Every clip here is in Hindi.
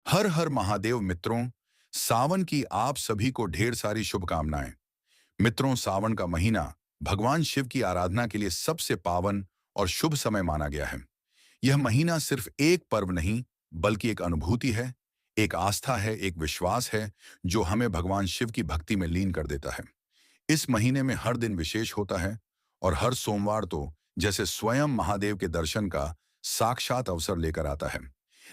हर हर महादेव मित्रों। सावन की आप सभी को ढेर सारी शुभकामनाएं। मित्रों, सावन का महीना भगवान शिव की आराधना के लिए सबसे पावन और शुभ समय माना गया है। यह महीना सिर्फ एक पर्व नहीं, बल्कि एक अनुभूति है, एक आस्था है, एक विश्वास है जो हमें भगवान शिव की भक्ति में लीन कर देता है। इस महीने में हर दिन विशेष होता है और हर सोमवार तो जैसे स्वयं महादेव के दर्शन का साक्षात अवसर लेकर आता है।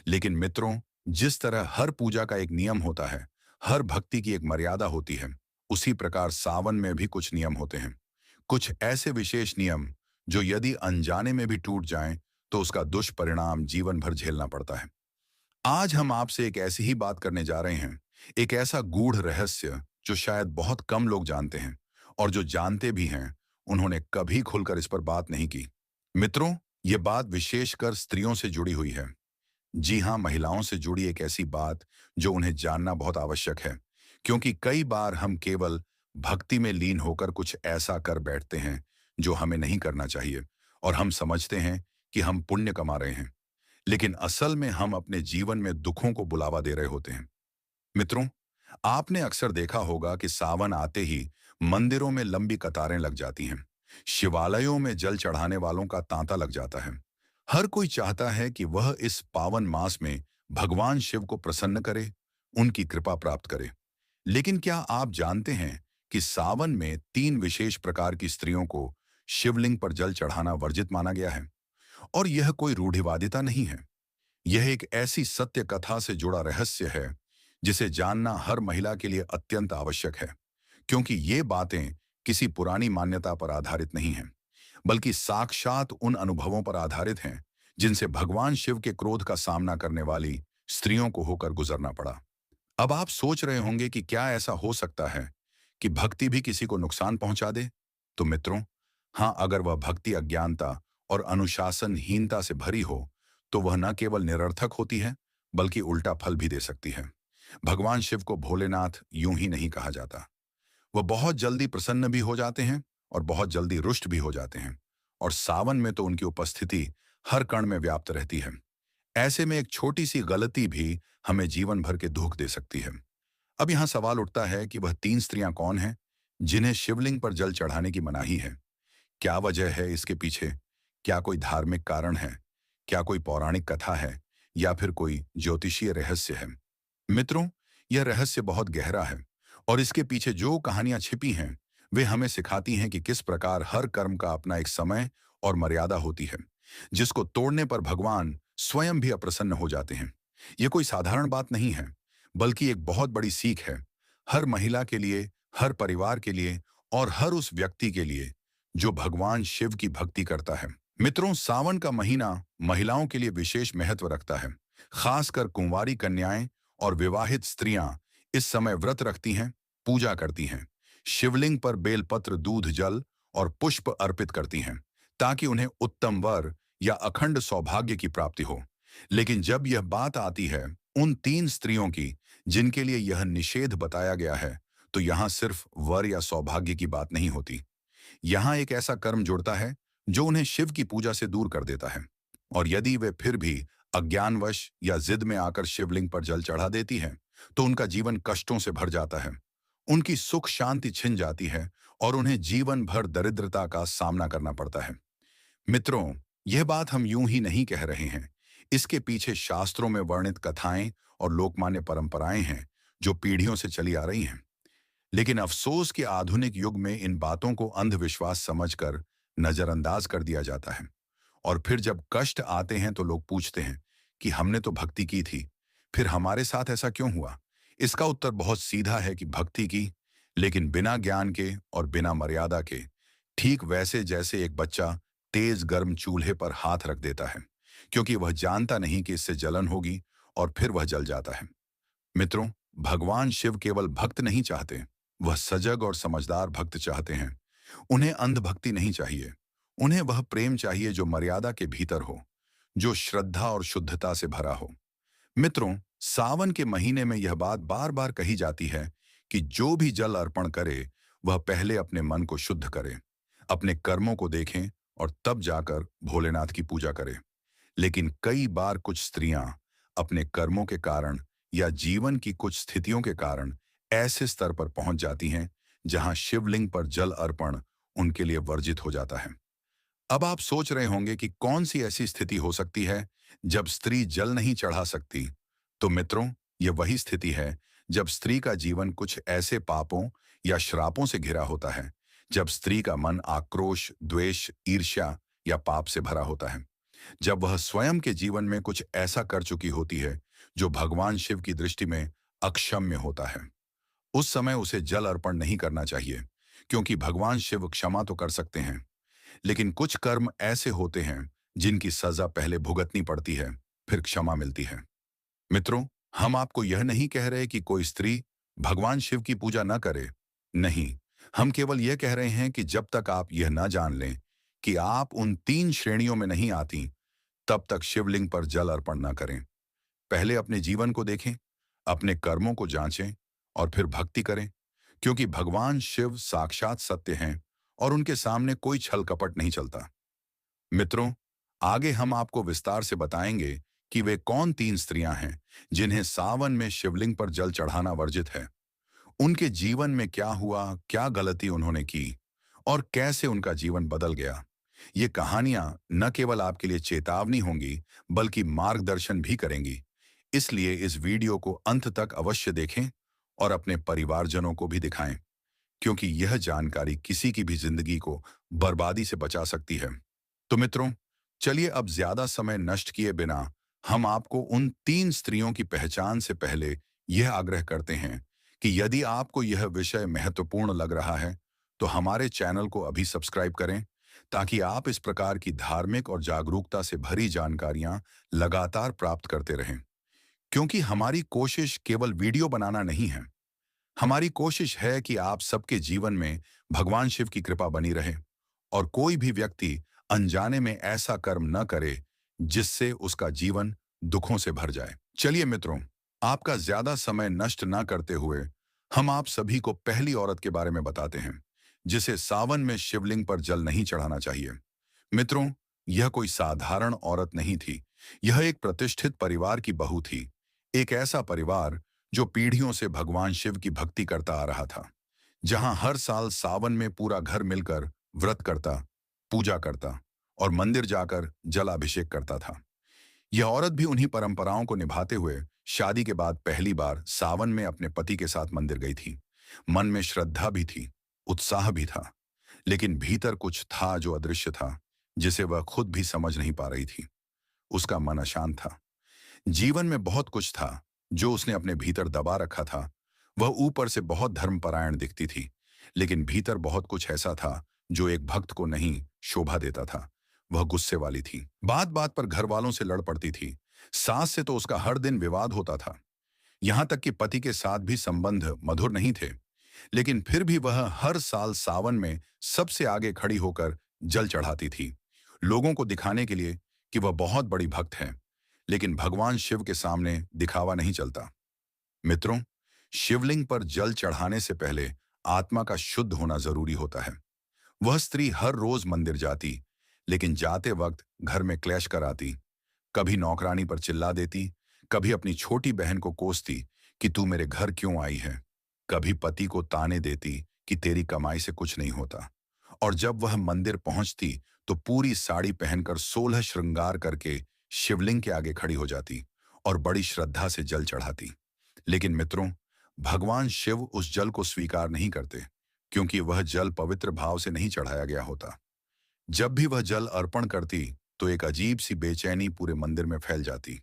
लेकिन मित्रों, जिस तरह हर पूजा का एक नियम होता है, हर भक्ति की एक मर्यादा होती है, उसी प्रकार सावन में भी कुछ नियम होते हैं। कुछ ऐसे विशेष नियम जो यदि अनजाने में भी टूट जाएं, तो उसका दुष्परिणाम जीवन भर झेलना पड़ता है। आज हम आपसे एक ऐसी ही बात करने जा रहे हैं, एक ऐसा गूढ़ रहस्य जो शायद बहुत कम लोग जानते हैं, और जो जानते भी हैं, उन्होंने कभी खुलकर इस पर बात नहीं की। मित्रों, ये बात विशेषकर स्त्रियों से जुड़ी हुई है। जी हाँ, महिलाओं से जुड़ी एक ऐसी बात जो उन्हें जानना बहुत आवश्यक है, क्योंकि कई बार हम केवल भक्ति में लीन होकर कुछ ऐसा कर बैठते हैं जो हमें नहीं करना चाहिए, और हम समझते हैं कि हम पुण्य कमा रहे हैं, लेकिन असल में हम अपने जीवन में दुखों को बुलावा दे रहे होते हैं। मित्रों, आपने अक्सर देखा होगा कि सावन आते ही मंदिरों में लंबी कतारें लग जाती हैं। शिवालयों में जल चढ़ाने वालों का तांता लग जाता है। हर कोई चाहता है कि वह इस पावन मास में भगवान शिव को प्रसन्न करे, उनकी कृपा प्राप्त करे। लेकिन क्या आप जानते हैं कि सावन में 3 विशेष प्रकार की स्त्रियों को शिवलिंग पर जल चढ़ाना वर्जित माना गया है? और यह कोई रूढ़िवादिता नहीं है। यह एक ऐसी सत्य कथा से जुड़ा रहस्य है जिसे जानना हर महिला के लिए अत्यंत आवश्यक है, क्योंकि ये बातें किसी पुरानी मान्यता पर आधारित नहीं हैं, बल्कि साक्षात उन अनुभवों पर आधारित हैं जिनसे भगवान शिव के क्रोध का सामना करने वाली स्त्रियों को होकर गुजरना पड़ा। अब आप सोच रहे होंगे कि क्या ऐसा हो सकता है कि भक्ति भी किसी को नुकसान पहुंचा दे? तो मित्रों, हाँ, अगर वह भक्ति अज्ञानता और अनुशासनहीनता से भरी हो, तो वह न केवल निरर्थक होती है, बल्कि उल्टा फल भी दे सकती है। भगवान शिव को भोलेनाथ यूं ही नहीं कहा जाता। वह बहुत जल्दी प्रसन्न भी हो जाते हैं और बहुत जल्दी रुष्ट भी हो जाते हैं, और सावन में तो उनकी उपस्थिति हर कण में व्याप्त रहती है। ऐसे में एक छोटी सी गलती भी हमें जीवन भर के दुख दे सकती है। अब यहाँ सवाल उठता है कि वह 3 स्त्रियां कौन हैं जिन्हें शिवलिंग पर जल चढ़ाने की मनाही है? क्या वजह है इसके पीछे? क्या कोई धार्मिक कारण है? क्या कोई पौराणिक कथा है? या फिर कोई ज्योतिषीय रहस्य है? मित्रों, यह रहस्य बहुत गहरा है, और इसके पीछे जो कहानियां छिपी हैं, वे हमें सिखाती हैं कि किस प्रकार हर कर्म का अपना एक समय और मर्यादा होती है, जिसको तोड़ने पर भगवान स्वयं भी अप्रसन्न हो जाते हैं। यह कोई साधारण बात नहीं है, बल्कि एक बहुत बड़ी सीख है, हर महिला के लिए, हर परिवार के लिए, और हर उस व्यक्ति के लिए जो भगवान शिव की भक्ति करता है। मित्रों, सावन का महीना महिलाओं के लिए विशेष महत्व रखता है। खासकर कुंवारी कन्याएं और विवाहित स्त्रियां इस समय व्रत रखती हैं, पूजा करती हैं, शिवलिंग पर बेलपत्र, दूध, जल और पुष्प अर्पित करती हैं, ताकि उन्हें उत्तम वर या अखंड सौभाग्य की प्राप्ति हो। लेकिन जब यह बात आती है उन 3 स्त्रियों की जिनके लिए यह निषेध बताया गया है, तो यहाँ सिर्फ वर या सौभाग्य की बात नहीं होती। यहाँ एक ऐसा कर्म जुड़ता है जो उन्हें शिव की पूजा से दूर कर देता है, और यदि वे फिर भी अज्ञानवश या जिद में आकर शिवलिंग पर जल चढ़ा देती हैं, तो उनका जीवन कष्टों से भर जाता है। उनकी सुख शांति छिन जाती है, और उन्हें जीवन भर दरिद्रता का सामना करना पड़ता है। मित्रों, यह बात हम यूं ही नहीं कह रहे हैं। इसके पीछे शास्त्रों में वर्णित कथाएं और लोकमान्य परंपराएं हैं जो पीढ़ियों से चली आ रही हैं। लेकिन अफसोस कि आधुनिक युग में इन बातों को अंधविश्वास समझकर नजरअंदाज कर दिया जाता है, और फिर जब कष्ट आते हैं तो लोग पूछते हैं कि हमने तो भक्ति की थी, फिर हमारे साथ ऐसा क्यों हुआ? इसका उत्तर बहुत सीधा है कि भक्ति की, लेकिन बिना ज्ञान के और बिना मर्यादा के, ठीक वैसे जैसे एक बच्चा तेज गर्म चूल्हे पर हाथ रख देता है, क्योंकि वह जानता नहीं कि इससे जलन होगी, और फिर वह जल जाता है। मित्रों, भगवान शिव केवल भक्त नहीं चाहते, वह सजग और समझदार भक्त चाहते हैं। उन्हें अंधभक्ति नहीं चाहिए, उन्हें वह प्रेम चाहिए जो मर्यादा के भीतर हो, जो श्रद्धा और शुद्धता से भरा हो। मित्रों, सावन के महीने में यह बात बार बार कही जाती है कि जो भी जल अर्पण करे, वह पहले अपने मन को शुद्ध करे, अपने कर्मों को देखें, और तब जाकर भोलेनाथ की पूजा करे। लेकिन कई बार कुछ स्त्रियां अपने कर्मों के कारण या जीवन की कुछ स्थितियों के कारण ऐसे स्तर पर पहुंच जाती हैं जहां शिवलिंग पर जल अर्पण उनके लिए वर्जित हो जाता है। अब आप सोच रहे होंगे कि कौन सी ऐसी स्थिति हो सकती है जब स्त्री जल नहीं चढ़ा सकती। तो मित्रों, यह वही स्थिति है जब स्त्री का जीवन कुछ ऐसे पापों या श्रापों से घिरा होता है, जब स्त्री का मन आक्रोश, द्वेष, ईर्ष्या या पाप से भरा होता है, जब वह स्वयं के जीवन में कुछ ऐसा कर चुकी होती है जो भगवान शिव की दृष्टि में अक्षम्य होता है। उस समय उसे जल अर्पण नहीं करना चाहिए, क्योंकि भगवान शिव क्षमा तो कर सकते हैं, लेकिन कुछ कर्म ऐसे होते हैं जिनकी सजा पहले भुगतनी पड़ती है, फिर क्षमा मिलती है। मित्रों, हम आपको यह नहीं कह रहे कि कोई स्त्री भगवान शिव की पूजा न करे। नहीं, हम केवल यह कह रहे हैं कि जब तक आप यह ना जान लें कि आप उन 3 श्रेणियों में नहीं आती, तब तक शिवलिंग पर जल अर्पण न करें। पहले अपने जीवन को देखें, अपने कर्मों को जांचें और फिर भक्ति करें, क्योंकि भगवान शिव साक्षात सत्य हैं और उनके सामने कोई छल कपट नहीं चलता। मित्रों, आगे हम आपको विस्तार से बताएंगे कि वे कौन 3 स्त्रियां हैं जिन्हें सावन में शिवलिंग पर जल चढ़ाना वर्जित है। उनके जीवन में क्या हुआ, क्या गलती उन्होंने की और कैसे उनका जीवन बदल गया। ये कहानियां न केवल आपके लिए चेतावनी होंगी, बल्कि मार्गदर्शन भी करेंगी। इसलिए इस वीडियो को अंत तक अवश्य देखें और अपने परिवारजनों को भी दिखाएं, क्योंकि यह जानकारी किसी की भी जिंदगी को बर्बादी से बचा सकती है। तो मित्रों, चलिए अब ज्यादा समय नष्ट किए बिना हम आपको उन 3 स्त्रियों की पहचान से पहले यह आग्रह करते हैं कि यदि आपको यह विषय महत्वपूर्ण लग रहा है, तो हमारे चैनल को अभी सब्सक्राइब करें, ताकि आप इस प्रकार की धार्मिक और जागरूकता से भरी जानकारियां लगातार प्राप्त करते रहें। क्योंकि हमारी कोशिश केवल वीडियो बनाना नहीं है, हमारी कोशिश है कि आप सबके जीवन में भगवान शिव की कृपा बनी रहे और कोई भी व्यक्ति अनजाने में ऐसा कर्म न करे जिससे उसका जीवन दुखों से भर जाए। चलिए मित्रों, आपका ज्यादा समय नष्ट न करते हुए हम आप सभी को पहली औरत के बारे में बताते हैं जिसे सावन में शिवलिंग पर जल नहीं चढ़ाना चाहिए। मित्रों, यह कोई साधारण औरत नहीं थी। यह एक प्रतिष्ठित परिवार की बहू थी। एक ऐसा परिवार जो पीढ़ियों से भगवान शिव की भक्ति करता आ रहा था, जहां हर साल सावन में पूरा घर मिलकर व्रत करता, पूजा करता और मंदिर जाकर जलाभिषेक करता था। यह औरत भी उन्हीं परंपराओं को निभाते हुए शादी के बाद पहली बार सावन में अपने पति के साथ मंदिर गई थी। मन में श्रद्धा भी थी, उत्साह भी था, लेकिन भीतर कुछ था जो अदृश्य था, जिसे वह खुद भी समझ नहीं पा रही थी। उसका मन अशांत था। जीवन में बहुत कुछ था जो उसने अपने भीतर दबा रखा था। वह ऊपर से बहुत धर्मपरायण दिखती थी, लेकिन भीतर बहुत कुछ ऐसा था जो एक भक्त को नहीं शोभा देता था। वह गुस्से वाली थी, बात बात पर घर वालों से लड़ पड़ती थी। सास से तो उसका हर दिन विवाद होता था। यहां तक कि पति के साथ भी संबंध मधुर नहीं थे। लेकिन फिर भी वह हर साल सावन में सबसे आगे खड़ी होकर जल चढ़ाती थी, लोगों को दिखाने के लिए कि वह बहुत बड़ी भक्त है। लेकिन भगवान शिव के सामने दिखावा नहीं चलता। मित्रों, शिवलिंग पर जल चढ़ाने से पहले आत्मा का शुद्ध होना जरूरी होता है। वह स्त्री हर रोज मंदिर जाती, लेकिन जाते वक्त घर में क्लेश कराती। कभी नौकरानी पर चिल्ला देती, कभी अपनी छोटी बहन को कोसती कि तू मेरे घर क्यों आई है, कभी पति को ताने देती कि तेरी कमाई से कुछ नहीं होता। और जब वह मंदिर पहुंचती तो पूरी साड़ी पहनकर 16 श्रृंगार करके शिवलिंग के आगे खड़ी हो जाती और बड़ी श्रद्धा से जल चढ़ाती। लेकिन मित्रों, भगवान शिव उस जल को स्वीकार नहीं करते, क्योंकि वह जल पवित्र भाव से नहीं चढ़ाया गया होता। जब भी वह जल अर्पण करती तो एक अजीब सी बेचैनी पूरे मंदिर में फैल जाती।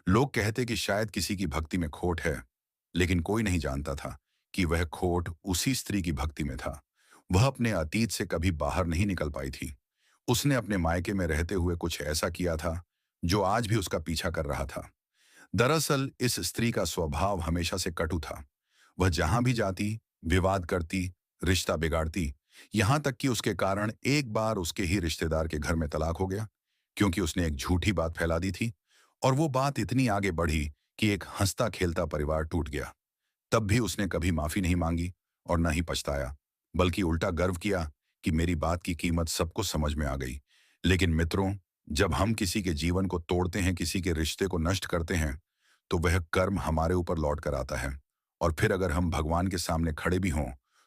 लोग कहते कि शायद किसी की भक्ति में खोट है, लेकिन कोई नहीं जानता था कि वह खोट उसी स्त्री की भक्ति में था। वह अपने अतीत से कभी बाहर नहीं निकल पाई थी। उसने अपने मायके में रहते हुए कुछ ऐसा किया था जो आज भी उसका पीछा कर रहा था। दरअसल इस स्त्री का स्वभाव हमेशा से कटु था। वह जहां भी जाती विवाद करती, रिश्ता बिगाड़ती। यहां तक कि उसके कारण एक बार उसके ही रिश्तेदार के घर में तलाक हो गया, क्योंकि उसने एक झूठी बात फैला दी थी। और वो बात इतनी आगे बढ़ी कि एक हंसता खेलता परिवार टूट गया। तब भी उसने कभी माफी नहीं मांगी और न ही पछताया, बल्कि उल्टा गर्व किया कि मेरी बात की कीमत सबको समझ में आ गई। लेकिन मित्रों, जब हम किसी के जीवन को तोड़ते हैं, किसी के रिश्ते को नष्ट करते हैं, तो वह कर्म हमारे ऊपर लौट कर आता है। और फिर अगर हम भगवान के सामने खड़े भी हों,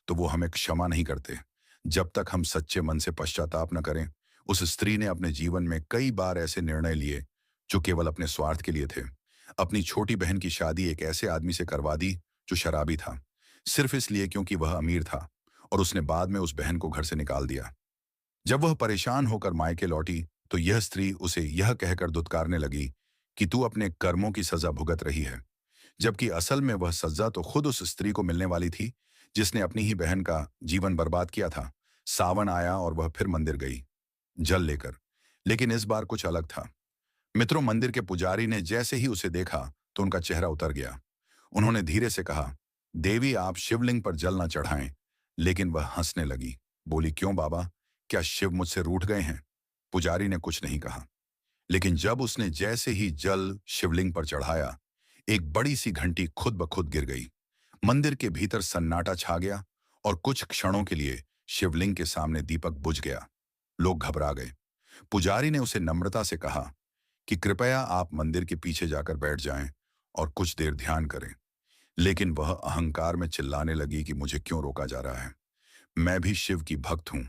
तो वो हमें क्षमा नहीं करते, जब तक हम सच्चे मन से पश्चाताप न करें। उस स्त्री ने अपने जीवन में कई बार ऐसे निर्णय लिए जो केवल अपने स्वार्थ के लिए थे। अपनी छोटी बहन की शादी एक ऐसे आदमी से करवा दी जो शराबी था, सिर्फ इसलिए क्योंकि वह अमीर था, और उसने बाद में उस बहन को घर से निकाल दिया। जब वह परेशान होकर मायके लौटी, तो यह स्त्री उसे यह कहकर दुत्कारने लगी कि तू अपने कर्मों की सजा भुगत रही है, जबकि असल में वह सजा तो खुद उस स्त्री को मिलने वाली थी जिसने अपनी ही बहन का जीवन बर्बाद किया था। सावन आया और वह फिर मंदिर गई, जल लेकर। लेकिन इस बार कुछ अलग था। मित्रों, मंदिर के पुजारी ने जैसे ही उसे देखा तो उनका चेहरा उतर गया। उन्होंने धीरे से कहा, देवी, आप शिवलिंग पर जल न चढ़ाएं। लेकिन वह हंसने लगी, बोली, क्यों बाबा, क्या शिव मुझसे रूठ गए हैं? पुजारी ने कुछ नहीं कहा, लेकिन जब उसने जैसे ही जल शिवलिंग पर चढ़ाया, एक बड़ी सी घंटी खुद ब खुद गिर गई। मंदिर के भीतर सन्नाटा छा गया और कुछ क्षणों के लिए शिवलिंग के सामने दीपक बुझ गया। लोग घबरा गए। पुजारी ने उसे नम्रता से कहा कि कृपया आप मंदिर के पीछे जाकर बैठ जाएं और कुछ देर ध्यान करें। लेकिन वह अहंकार में चिल्लाने लगी कि मुझे क्यों रोका जा रहा है, मैं भी शिव की भक्त हूं।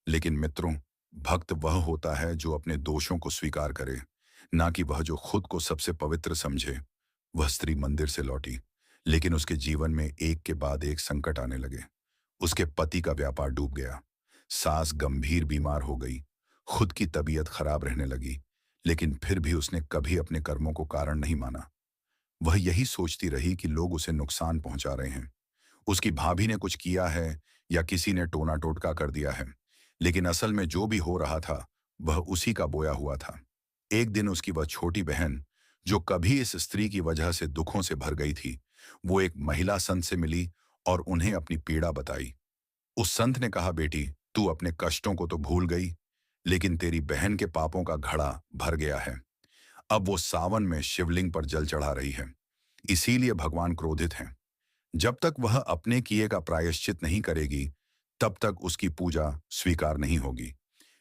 लेकिन मित्रों, भक्त वह होता है जो अपने दोषों को स्वीकार करे, ना कि वह जो खुद को सबसे पवित्र समझे। वह स्त्री मंदिर से लौटी, लेकिन उसके जीवन में एक के बाद एक संकट आने लगे। उसके पति का व्यापार डूब गया, सास गंभीर बीमार हो गई, खुद की तबीयत खराब रहने लगी। लेकिन फिर भी उसने कभी अपने कर्मों को कारण नहीं माना। वह यही सोचती रही कि लोग उसे नुकसान पहुंचा रहे हैं, उसकी भाभी ने कुछ किया है या किसी ने टोना टोटका कर दिया है। लेकिन असल में जो भी हो रहा था, वह उसी का बोया हुआ था। एक दिन उसकी वह छोटी बहन, जो कभी इस स्त्री की वजह से दुखों से भर गई थी, वो एक महिला संत से मिली और उन्हें अपनी पीड़ा बताई। उस संत ने कहा, बेटी, तू अपने कष्टों को तो भूल गई, लेकिन तेरी बहन के पापों का घड़ा भर गया है। अब वो सावन में शिवलिंग पर जल चढ़ा रही है, इसीलिए भगवान क्रोधित हैं। जब तक वह अपने किए का प्रायश्चित नहीं करेगी, तब तक उसकी पूजा स्वीकार नहीं होगी।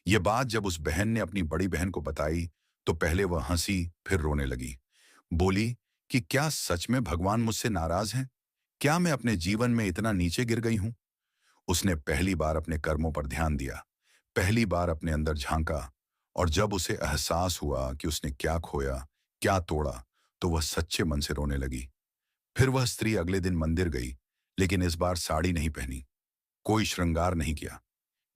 ये बात जब उस बहन ने अपनी बड़ी बहन को बताई, तो पहले वह हंसी, फिर रोने लगी। बोली कि क्या सच में भगवान मुझसे नाराज हैं? क्या मैं अपने जीवन में इतना नीचे गिर गई हूं? उसने पहली बार अपने कर्मों पर ध्यान दिया, पहली बार अपने अंदर झांका, और जब उसे एहसास हुआ कि उसने क्या खोया, क्या तोड़ा, तो वह सच्चे मन से रोने लगी। फिर वह स्त्री अगले दिन मंदिर गई, लेकिन इस बार साड़ी नहीं पहनी, कोई श्रृंगार नहीं किया।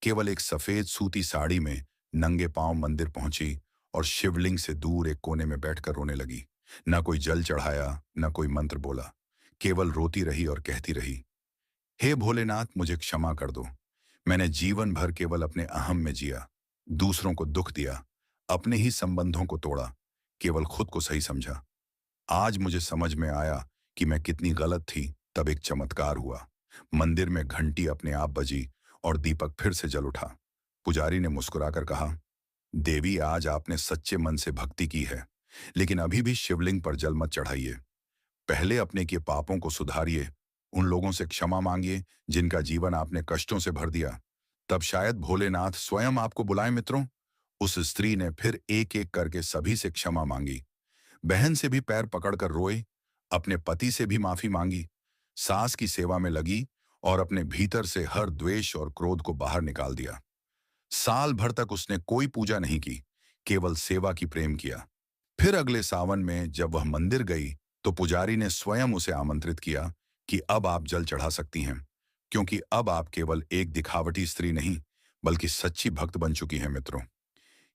केवल एक सफेद सूती साड़ी में नंगे पांव मंदिर पहुंची और शिवलिंग से दूर एक कोने में बैठकर रोने लगी। ना कोई जल चढ़ाया, ना कोई मंत्र बोला, केवल रोती रही और कहती रही, हे भोलेनाथ, मुझे क्षमा कर दो। मैंने जीवन भर केवल अपने अहम में जिया, दूसरों को दुख दिया, अपने ही संबंधों को तोड़ा, केवल खुद को सही समझा। आज मुझे समझ में आया कि मैं कितनी गलत थी। तब एक चमत्कार हुआ। मंदिर में घंटी अपने आप बजी और दीपक फिर से जल उठा। पुजारी ने मुस्कुराकर कहा, देवी, आज आपने सच्चे मन से भक्ति की है, लेकिन अभी भी शिवलिंग पर जल मत चढ़ाइए। पहले अपने के पापों को सुधारिए, उन लोगों से क्षमा मांगिए जिनका जीवन आपने कष्टों से भर दिया। तब शायद भोलेनाथ स्वयं आपको बुलाएं। मित्रों, उस स्त्री ने फिर एक एक करके सभी से क्षमा मांगी। बहन से भी पैर पकड़कर रोए, अपने पति से भी माफी मांगी, सास की सेवा में लगी और अपने भीतर से हर द्वेष और क्रोध को बाहर निकाल दिया। साल भर तक उसने कोई पूजा नहीं की, केवल सेवा की प्रेम किया। फिर अगले सावन में जब वह मंदिर गई, तो पुजारी ने स्वयं उसे आमंत्रित किया कि अब आप जल चढ़ा सकती हैं, क्योंकि अब आप केवल एक दिखावटी स्त्री नहीं, बल्कि सच्ची भक्त बन चुकी हैं। मित्रों,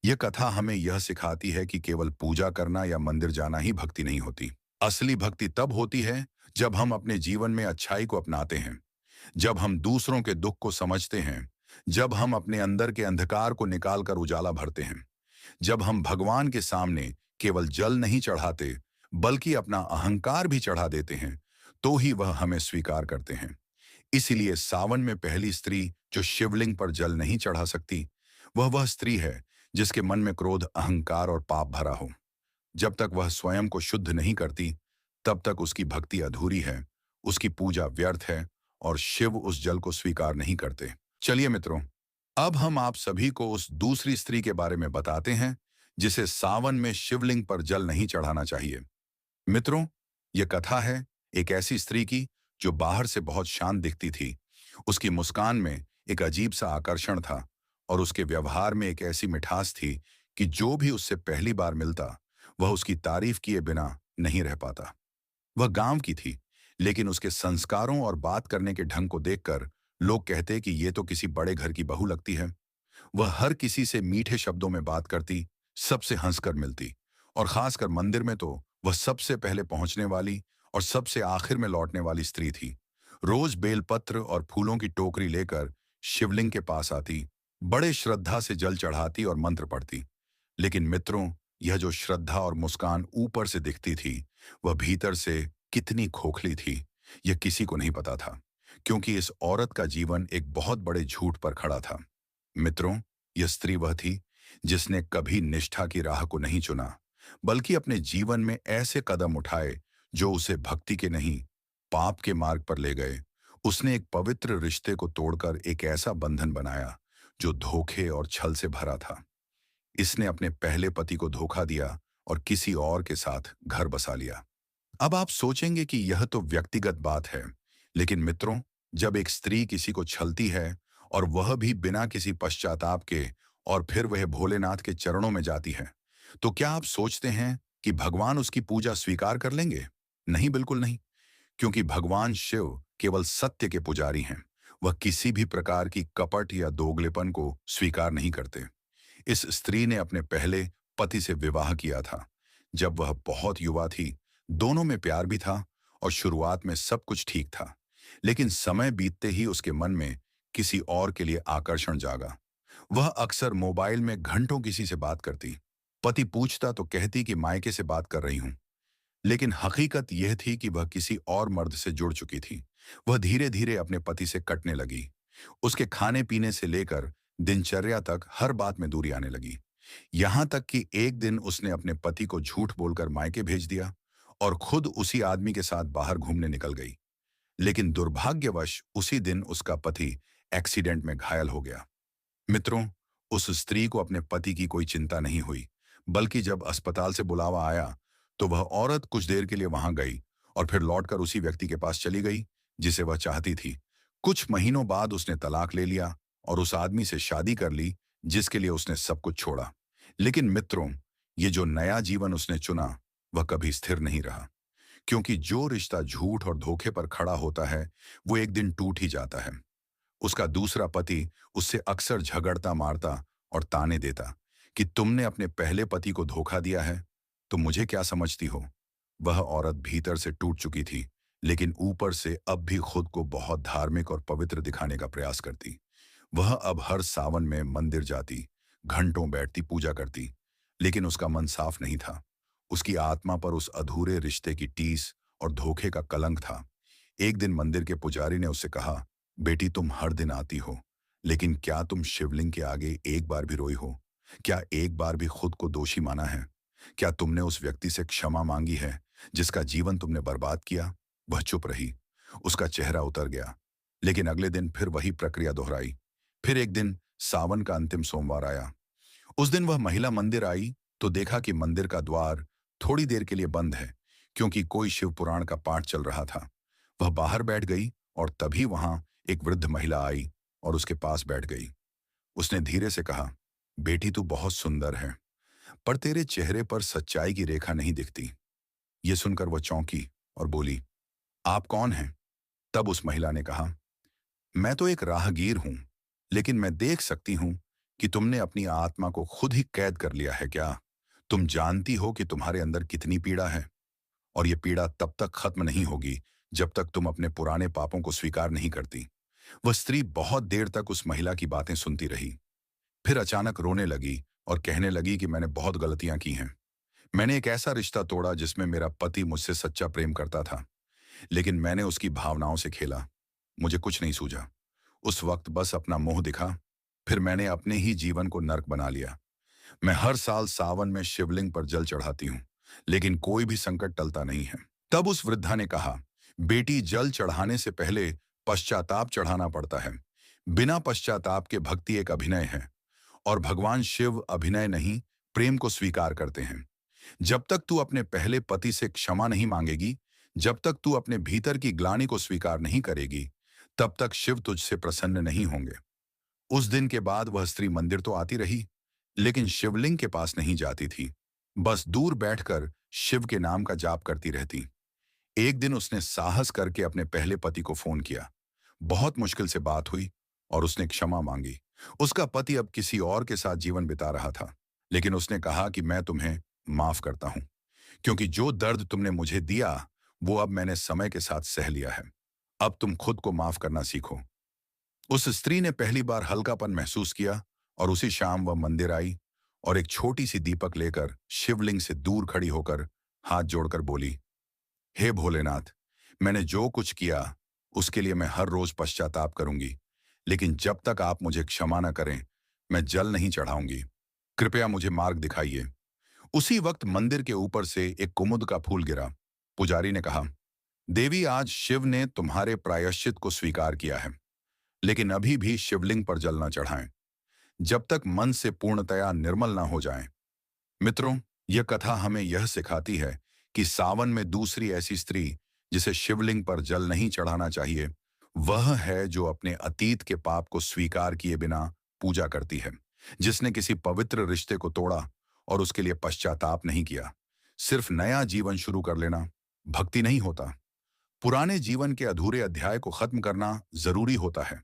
यह कथा हमें यह सिखाती है कि केवल पूजा करना या मंदिर जाना ही भक्ति नहीं होती। असली भक्ति तब होती है जब हम अपने जीवन में अच्छाई को अपनाते हैं, जब हम दूसरों के दुख को समझते हैं, जब हम अपने अंदर के अंधकार को निकालकर उजाला भरते हैं, जब हम भगवान के सामने केवल जल नहीं चढ़ाते, बल्कि अपना अहंकार भी चढ़ा देते हैं, तो ही वह हमें स्वीकार करते हैं। इसीलिए सावन में पहली स्त्री जो शिवलिंग पर जल नहीं चढ़ा सकती, वह स्त्री है जिसके मन में क्रोध, अहंकार और पाप भरा हो। जब तक वह स्वयं को शुद्ध नहीं करती, तब तक उसकी भक्ति अधूरी है, उसकी पूजा व्यर्थ है और शिव उस जल को स्वीकार नहीं करते। चलिए मित्रों, अब हम आप सभी को उस दूसरी स्त्री के बारे में बताते हैं जिसे सावन में शिवलिंग पर जल नहीं चढ़ाना चाहिए। मित्रों, यह कथा है एक ऐसी स्त्री की जो बाहर से बहुत शांत दिखती थी। उसकी मुस्कान में एक अजीब सा आकर्षण था और उसके व्यवहार में एक ऐसी मिठास थी कि जो भी उससे पहली बार मिलता वह उसकी तारीफ किए बिना नहीं रह पाता। वह गांव की थी, लेकिन उसके संस्कारों और बात करने के ढंग को देखकर लोग कहते कि ये तो किसी बड़े घर की बहू लगती है। वह हर किसी से मीठे शब्दों में बात करती, सबसे हंसकर मिलती और खासकर मंदिर में तो वह सबसे पहले पहुंचने वाली और सबसे आखिर में लौटने वाली स्त्री थी। रोज बेलपत्र और फूलों की टोकरी लेकर शिवलिंग के पास आती, बड़े श्रद्धा से जल चढ़ाती और मंत्र पढ़ती। लेकिन मित्रों, यह जो श्रद्धा और मुस्कान ऊपर से दिखती थी, वह भीतर से कितनी खोखली थी, यह किसी को नहीं पता था, क्योंकि इस औरत का जीवन एक बहुत बड़े झूठ पर खड़ा था। मित्रों, यह स्त्री वह थी जिसने कभी निष्ठा की राह को नहीं चुना, बल्कि अपने जीवन में ऐसे कदम उठाए जो उसे भक्ति के नहीं, पाप के मार्ग पर ले गए। उसने एक पवित्र रिश्ते को तोड़कर एक ऐसा बंधन बनाया जो धोखे और छल से भरा था। इसने अपने पहले पति को धोखा दिया और किसी और के साथ घर बसा लिया। अब आप सोचेंगे कि यह तो व्यक्तिगत बात है, लेकिन मित्रों, जब एक स्त्री किसी को छलती है और वह भी बिना किसी पश्चाताप के, और फिर वह भोलेनाथ के चरणों में जाती है, तो क्या आप सोचते हैं कि भगवान उसकी पूजा स्वीकार कर लेंगे? नहीं, बिल्कुल नहीं, क्योंकि भगवान शिव केवल सत्य के पुजारी हैं। वह किसी भी प्रकार की कपट या दोगलेपन को स्वीकार नहीं करते। इस स्त्री ने अपने पहले पति से विवाह किया था जब वह बहुत युवा थी। दोनों में प्यार भी था और शुरुआत में सब कुछ ठीक था, लेकिन समय बीतते ही उसके मन में किसी और के लिए आकर्षण जागा। वह अक्सर मोबाइल में घंटों किसी से बात करती। पति पूछता तो कहती कि मायके से बात कर रही हूं, लेकिन हकीकत यह थी कि वह किसी और मर्द से जुड़ चुकी थी। वह धीरे धीरे अपने पति से कटने लगी। उसके खाने पीने से लेकर दिनचर्या तक हर बात में दूरी आने लगी। यहां तक कि एक दिन उसने अपने पति को झूठ बोलकर मायके भेज दिया और खुद उसी आदमी के साथ बाहर घूमने निकल गई। लेकिन दुर्भाग्यवश उसी दिन उसका पति एक्सीडेंट में घायल हो गया। मित्रों, उस स्त्री को अपने पति की कोई चिंता नहीं हुई, बल्कि जब अस्पताल से बुलावा आया तो वह औरत कुछ देर के लिए वहां गई और फिर लौटकर उसी व्यक्ति के पास चली गई जिसे वह चाहती थी। कुछ महीनों बाद उसने तलाक ले लिया और उस आदमी से शादी कर ली जिसके लिए उसने सब कुछ छोड़ा। लेकिन मित्रों, ये जो नया जीवन उसने चुना वह कभी स्थिर नहीं रहा, क्योंकि जो रिश्ता झूठ और धोखे पर खड़ा होता है वो एक दिन टूट ही जाता है। उसका दूसरा पति उससे अक्सर झगड़ता मारता और ताने देता कि तुमने अपने पहले पति को धोखा दिया है, तो मुझे क्या समझती हो। वह औरत भीतर से टूट चुकी थी, लेकिन ऊपर से अब भी खुद को बहुत धार्मिक और पवित्र दिखाने का प्रयास करती। वह अब हर सावन में मंदिर जाती, घंटों बैठती, पूजा करती, लेकिन उसका मन साफ नहीं था। उसकी आत्मा पर उस अधूरे रिश्ते की टीस और धोखे का कलंक था। एक दिन मंदिर के पुजारी ने उससे कहा, बेटी, तुम हर दिन आती हो, लेकिन क्या तुम शिवलिंग के आगे एक बार भी रोई हो? क्या एक बार भी खुद को दोषी माना है? क्या तुमने उस व्यक्ति से क्षमा मांगी है जिसका जीवन तुमने बर्बाद किया? वह चुप रही। उसका चेहरा उतर गया, लेकिन अगले दिन फिर वही प्रक्रिया दोहराई। फिर एक दिन सावन का अंतिम सोमवार आया। उस दिन वह महिला मंदिर आई तो देखा कि मंदिर का द्वार थोड़ी देर के लिए बंद है, क्योंकि कोई शिव पुराण का पाठ चल रहा था। वह बाहर बैठ गई और तभी वहां एक वृद्ध महिला आई और उसके पास बैठ गई। उसने धीरे से कहा, बेटी, तू बहुत सुंदर है, पर तेरे चेहरे पर सच्चाई की रेखा नहीं दिखती। ये सुनकर वह चौंकी और बोली, आप कौन हैं? तब उस महिला ने कहा, मैं तो एक राहगीर हूं, लेकिन मैं देख सकती हूं कि तुमने अपनी आत्मा को खुद ही कैद कर लिया है। क्या तुम जानती हो कि तुम्हारे अंदर कितनी पीड़ा है? और यह पीड़ा तब तक खत्म नहीं होगी जब तक तुम अपने पुराने पापों को स्वीकार नहीं करती। वह स्त्री बहुत देर तक उस महिला की बातें सुनती रही, फिर अचानक रोने लगी और कहने लगी कि मैंने बहुत गलतियां की हैं। मैंने एक ऐसा रिश्ता तोड़ा जिसमें मेरा पति मुझसे सच्चा प्रेम करता था, लेकिन मैंने उसकी भावनाओं से खेला। मुझे कुछ नहीं सूझा। उस वक्त बस अपना मोह दिखा। फिर मैंने अपने ही जीवन को नर्क बना लिया। मैं हर साल सावन में शिवलिंग पर जल चढ़ाती हूँ, लेकिन कोई भी संकट टलता नहीं है। तब उस वृद्धा ने कहा, बेटी, जल चढ़ाने से पहले पश्चाताप चढ़ाना पड़ता है। बिना पश्चाताप के भक्ति एक अभिनय है, और भगवान शिव अभिनय नहीं, प्रेम को स्वीकार करते हैं। जब तक तू अपने पहले पति से क्षमा नहीं मांगेगी, जब तक तू अपने भीतर की ग्लानि को स्वीकार नहीं करेगी, तब तक शिव तुझसे प्रसन्न नहीं होंगे। उस दिन के बाद वह स्त्री मंदिर तो आती रही, लेकिन शिवलिंग के पास नहीं जाती थी। बस दूर बैठकर शिव के नाम का जाप करती रहती। एक दिन उसने साहस करके अपने पहले पति को फोन किया। बहुत मुश्किल से बात हुई और उसने क्षमा मांगी। उसका पति अब किसी और के साथ जीवन बिता रहा था, लेकिन उसने कहा कि मैं तुम्हें माफ करता हूं, क्योंकि जो दर्द तुमने मुझे दिया वो अब मैंने समय के साथ सह लिया है। अब तुम खुद को माफ करना सीखो। उस स्त्री ने पहली बार हल्कापन महसूस किया और उसी शाम वह मंदिर आई और एक छोटी सी दीपक लेकर शिवलिंग से दूर खड़ी होकर हाथ जोड़कर बोली, हे भोलेनाथ, मैंने जो कुछ किया उसके लिए मैं हर रोज पश्चाताप करूंगी, लेकिन जब तक आप मुझे क्षमा न करें, मैं जल नहीं चढ़ाऊंगी। कृपया मुझे मार्ग दिखाइए। उसी वक्त मंदिर के ऊपर से एक कुमुद का फूल गिरा। पुजारी ने कहा, देवी, आज शिव ने तुम्हारे प्रायश्चित को स्वीकार किया है, लेकिन अभी भी शिवलिंग पर जल न चढ़ाएं, जब तक मन से पूर्णतया निर्मल ना हो जाएं। मित्रों, यह कथा हमें यह सिखाती है कि सावन में दूसरी ऐसी स्त्री जिसे शिवलिंग पर जल नहीं चढ़ाना चाहिए, वह है जो अपने अतीत के पाप को स्वीकार किए बिना पूजा करती है, जिसने किसी पवित्र रिश्ते को तोड़ा और उसके लिए पश्चाताप नहीं किया। सिर्फ नया जीवन शुरू कर लेना भक्ति नहीं होता। पुराने जीवन के अधूरे अध्याय को खत्म करना जरूरी होता है,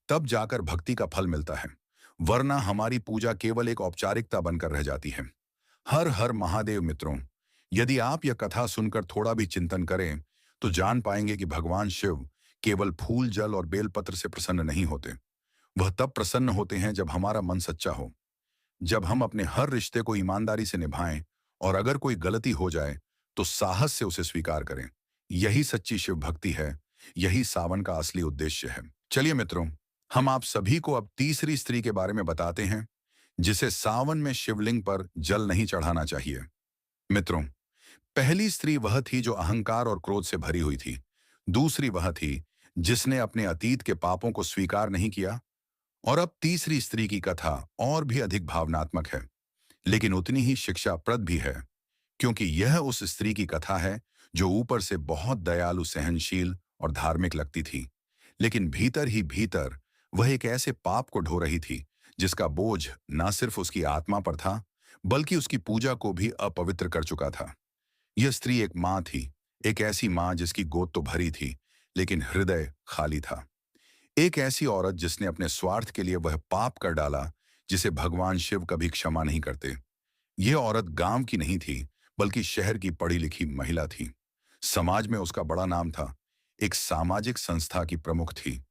तब जाकर भक्ति का फल मिलता है। वरना हमारी पूजा केवल एक औपचारिकता बनकर रह जाती है। हर हर महादेव। मित्रों, यदि आप यह कथा सुनकर थोड़ा भी चिंतन करें, तो जान पाएंगे कि भगवान शिव केवल फूल, जल और बेलपत्र से प्रसन्न नहीं होते। वह तब प्रसन्न होते हैं जब हमारा मन सच्चा हो, जब हम अपने हर रिश्ते को ईमानदारी से निभाएं और अगर कोई गलती हो जाए तो साहस से उसे स्वीकार करें। यही सच्ची शिव भक्ति है, यही सावन का असली उद्देश्य है। चलिए मित्रों, हम आप सभी को अब तीसरी स्त्री के बारे में बताते हैं, जिसे सावन में शिवलिंग पर जल नहीं चढ़ाना चाहिए। मित्रों, पहली स्त्री वह थी जो अहंकार और क्रोध से भरी हुई थी। दूसरी वह थी जिसने अपने अतीत के पापों को स्वीकार नहीं किया। और अब तीसरी स्त्री की कथा और भी अधिक भावनात्मक है, लेकिन उतनी ही शिक्षाप्रद भी है, क्योंकि यह उस स्त्री की कथा है जो ऊपर से बहुत दयालु, सहनशील और धार्मिक लगती थी, लेकिन भीतर ही भीतर वह एक ऐसे पाप को ढो रही थी जिसका बोझ न सिर्फ उसकी आत्मा पर था, बल्कि उसकी पूजा को भी अपवित्र कर चुका था। यह स्त्री एक माँ थी, एक ऐसी माँ जिसकी गोद तो भरी थी, लेकिन हृदय खाली था। एक ऐसी औरत जिसने अपने स्वार्थ के लिए वह पाप कर डाला जिसे भगवान शिव कभी क्षमा नहीं करते। यह औरत गांव की नहीं थी, बल्कि शहर की पढ़ी लिखी महिला थी। समाज में उसका बड़ा नाम था, एक सामाजिक संस्था की प्रमुख थी।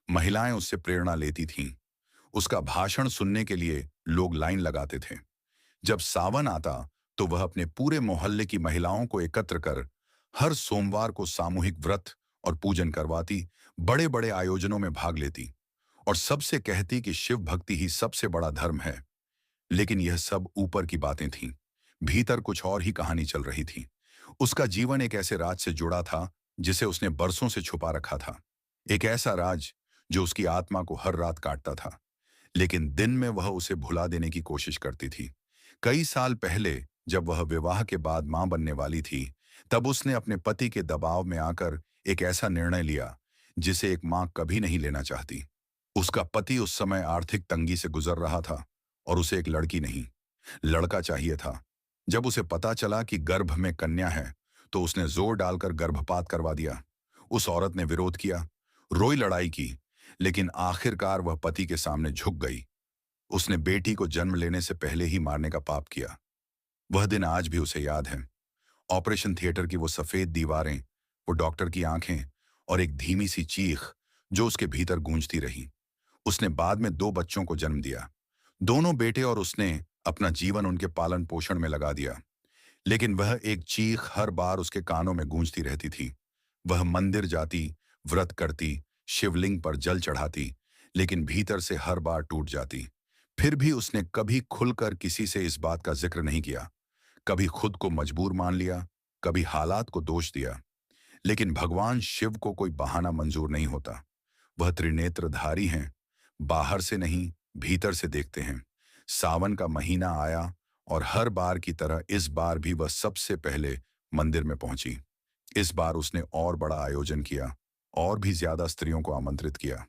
महिलाएं उससे प्रेरणा लेती थीं। उसका भाषण सुनने के लिए लोग लाइन लगाते थे। जब सावन आता तो वह अपने पूरे मोहल्ले की महिलाओं को एकत्र कर हर सोमवार को सामूहिक व्रत और पूजन करवाती, बड़े बड़े आयोजनों में भाग लेती और सबसे कहती कि शिव भक्ति ही सबसे बड़ा धर्म है। लेकिन यह सब ऊपर की बातें थीं। भीतर कुछ और ही कहानी चल रही थी। उसका जीवन एक ऐसे राज से जुड़ा था जिसे उसने बरसों से छुपा रखा था। एक ऐसा राज जो उसकी आत्मा को हर रात काटता था, लेकिन दिन में वह उसे भुला देने की कोशिश करती थी। कई साल पहले जब वह विवाह के बाद मां बनने वाली थी, तब उसने अपने पति के दबाव में आकर एक ऐसा निर्णय लिया जिसे एक मां कभी नहीं लेना चाहती। उसका पति उस समय आर्थिक तंगी से गुजर रहा था और उसे एक लड़की नहीं, लड़का चाहिए था। जब उसे पता चला कि गर्भ में कन्या है, तो उसने जोर डालकर गर्भपात करवा दिया। उस औरत ने विरोध किया, रोई, लड़ाई की, लेकिन आखिरकार वह पति के सामने झुक गई। उसने बेटी को जन्म लेने से पहले ही मारने का पाप किया। वह दिन आज भी उसे याद है। ऑपरेशन थिएटर की वो सफेद दीवारें, वो डॉक्टर की आंखें और एक धीमी सी चीख जो उसके भीतर गूंजती रही। उसने बाद में 2 बच्चों को जन्म दिया, दोनों बेटे, और उसने अपना जीवन उनके पालन पोषण में लगा दिया। लेकिन वह एक चीख हर बार उसके कानों में गूंजती रहती थी। वह मंदिर जाती, व्रत करती, शिवलिंग पर जल चढ़ाती, लेकिन भीतर से हर बार टूट जाती। फिर भी उसने कभी खुलकर किसी से इस बात का जिक्र नहीं किया। कभी खुद को मजबूर मान लिया, कभी हालात को दोष दिया। लेकिन भगवान शिव को कोई बहाना मंजूर नहीं होता। वह त्रिनेत्रधारी हैं, बाहर से नहीं, भीतर से देखते हैं। सावन का महीना आया और हर बार की तरह इस बार भी वह सबसे पहले मंदिर में पहुंची। इस बार उसने और बड़ा आयोजन किया और भी ज्यादा स्त्रियों को आमंत्रित किया।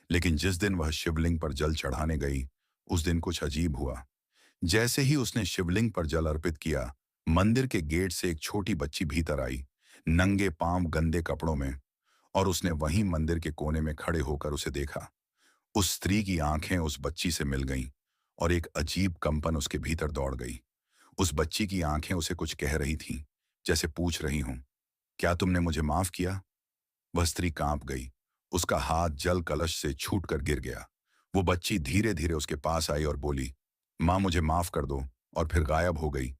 लेकिन जिस दिन वह शिवलिंग पर जल चढ़ाने गई, उस दिन कुछ अजीब हुआ। जैसे ही उसने शिवलिंग पर जल अर्पित किया, मंदिर के गेट से एक छोटी बच्ची भीतर आई, नंगे पांव गंदे कपड़ों में। और उसने वहीं मंदिर के कोने में खड़े होकर उसे देखा। उस स्त्री की आंखें उस बच्ची से मिल गईं और एक अजीब कंपन उसके भीतर दौड़ गई। उस बच्ची की आंखें उसे कुछ कह रही थीं, जैसे पूछ रही हों, क्या तुमने मुझे माफ किया? वह स्त्री कांप गई। उसका हाथ जल कलश से छूटकर गिर गया। वो बच्ची धीरे धीरे उसके पास आई और बोली, माँ मुझे माफ कर दो, और फिर गायब हो गई।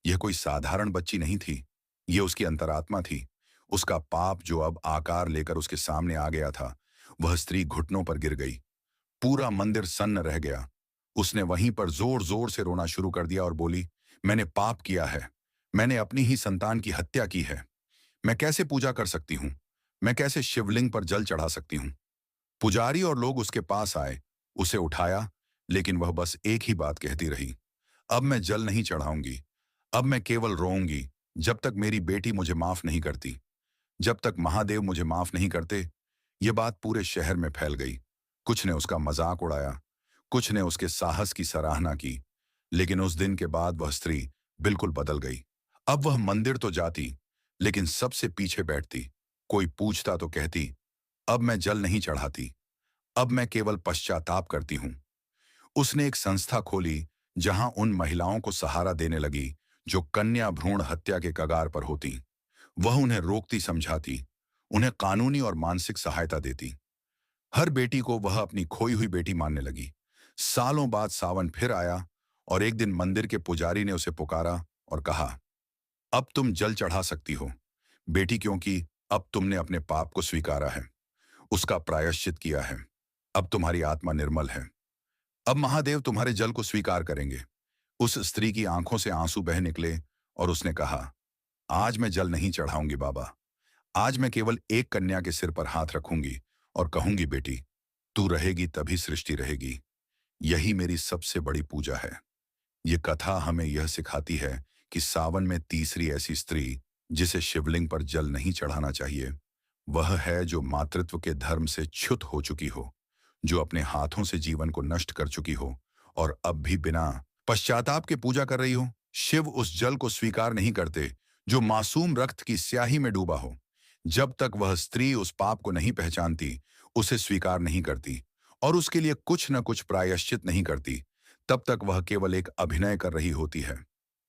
यह कोई साधारण बच्ची नहीं थी, ये उसकी अंतरात्मा थी। उसका पाप जो अब आकार लेकर उसके सामने आ गया था। वह स्त्री घुटनों पर गिर गई। पूरा मंदिर सन्न रह गया। उसने वहीं पर जोर जोर से रोना शुरू कर दिया और बोली, मैंने पाप किया है। मैंने अपनी ही संतान की हत्या की है। मैं कैसे पूजा कर सकती हूँ? मैं कैसे शिवलिंग पर जल चढ़ा सकती हूँ? पुजारी और लोग उसके पास आए, उसे उठाया, लेकिन वह बस एक ही बात कहती रही, अब मैं जल नहीं चढ़ाऊंगी। अब मैं केवल रोऊंगी, जब तक मेरी बेटी मुझे माफ नहीं करती, जब तक महादेव मुझे माफ नहीं करते। ये बात पूरे शहर में फैल गई। कुछ ने उसका मजाक उड़ाया, कुछ ने उसके साहस की सराहना की। लेकिन उस दिन के बाद वह स्त्री बिल्कुल बदल गई। अब वह मंदिर तो जाती, लेकिन सबसे पीछे बैठती। कोई पूछता तो कहती, अब मैं जल नहीं चढ़ाती, अब मैं केवल पश्चाताप करती हूँ। उसने एक संस्था खोली, जहां उन महिलाओं को सहारा देने लगी जो कन्या भ्रूण हत्या के कगार पर होती। वह उन्हें रोकती, समझाती, उन्हें कानूनी और मानसिक सहायता देती। हर बेटी को वह अपनी खोई हुई बेटी मानने लगी। सालों बाद सावन फिर आया और एक दिन मंदिर के पुजारी ने उसे पुकारा और कहा, अब तुम जल चढ़ा सकती हो बेटी, क्योंकि अब तुमने अपने पाप को स्वीकारा है, उसका प्रायश्चित किया है। अब तुम्हारी आत्मा निर्मल है। अब महादेव तुम्हारे जल को स्वीकार करेंगे। उस स्त्री की आंखों से आंसू बह निकले और उसने कहा, आज मैं जल नहीं चढ़ाऊंगी बाबा। आज मैं केवल एक कन्या के सिर पर हाथ रखूंगी और कहूंगी, बेटी तू रहेगी तभी सृष्टि रहेगी। यही मेरी सबसे बड़ी पूजा है। ये कथा हमें यह सिखाती है कि सावन में तीसरी ऐसी स्त्री जिसे शिवलिंग पर जल नहीं चढ़ाना चाहिए, वह है जो मातृत्व के धर्म से च्युत हो चुकी हो, जो अपने हाथों से जीवन को नष्ट कर चुकी हो और अब भी बिना पश्चाताप के पूजा कर रही हो। शिव उस जल को स्वीकार नहीं करते जो मासूम रक्त की स्याही में डूबा हो। जब तक वह स्त्री उस पाप को नहीं पहचानती, उसे स्वीकार नहीं करती और उसके लिए कुछ न कुछ प्रायश्चित नहीं करती, तब तक वह केवल एक अभिनय कर रही होती है,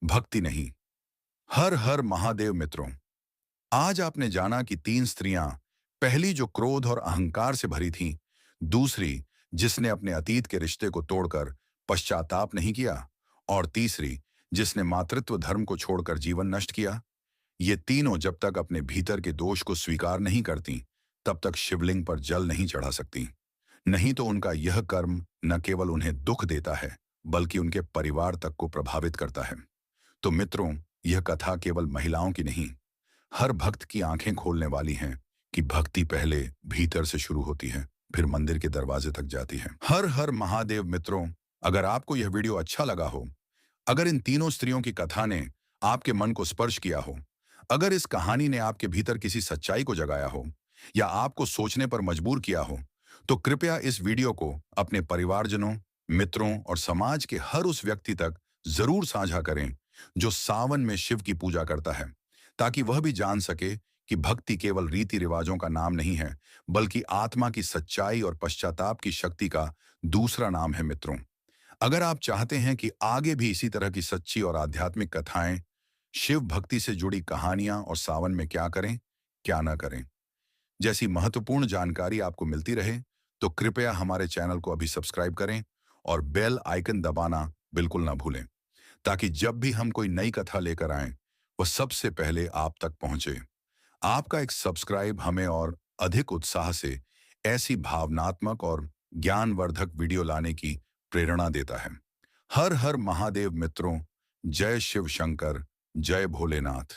भक्ति नहीं। हर हर महादेव मित्रों, आज आपने जाना कि तीन स्त्रियां, पहली जो क्रोध और अहंकार से भरी थीं, दूसरी जिसने अपने अतीत के रिश्ते को तोड़कर पश्चाताप नहीं किया, और तीसरी जिसने मातृत्व धर्म को छोड़कर जीवन नष्ट किया। ये तीनों जब तक अपने भीतर के दोष को स्वीकार नहीं करती, तब तक शिवलिंग पर जल नहीं चढ़ा सकती। नहीं तो उनका यह कर्म न केवल उन्हें दुख देता है, बल्कि उनके परिवार तक को प्रभावित करता है। तो मित्रों, यह कथा केवल महिलाओं की नहीं, हर भक्त की आंखें खोलने वाली हैं कि भक्ति पहले भीतर से शुरू होती है, फिर मंदिर के दरवाजे तक जाती है। हर हर महादेव मित्रों, अगर आपको यह वीडियो अच्छा लगा हो, अगर इन तीनों स्त्रियों की कथा ने आपके मन को स्पर्श किया हो, अगर इस कहानी ने आपके भीतर किसी सच्चाई को जगाया हो या आपको सोचने पर मजबूर किया हो, तो कृपया इस वीडियो को अपने परिवारजनों, मित्रों और समाज के हर उस व्यक्ति तक जरूर साझा करें जो सावन में शिव की पूजा करता है, ताकि वह भी जान सके कि भक्ति केवल रीति रिवाजों का नाम नहीं है, बल्कि आत्मा की सच्चाई और पश्चाताप की शक्ति का दूसरा नाम है। मित्रों, अगर आप चाहते हैं कि आगे भी इसी तरह की सच्ची और आध्यात्मिक कथाएं, शिव भक्ति से जुड़ी कहानियां और सावन में क्या करें, क्या ना करें, जैसी महत्वपूर्ण जानकारी आपको मिलती रहे, तो कृपया हमारे चैनल को अभी सब्सक्राइब करें और बेल आइकन दबाना बिल्कुल ना भूलें, ताकि जब भी हम कोई नई कथा लेकर आएं, वह सबसे पहले आप तक पहुंचे। आपका एक सब्सक्राइब हमें और अधिक उत्साह से ऐसी भावनात्मक और ज्ञानवर्धक वीडियो लाने की प्रेरणा देता है। हर हर महादेव मित्रों, जय शिव शंकर, जय भोलेनाथ।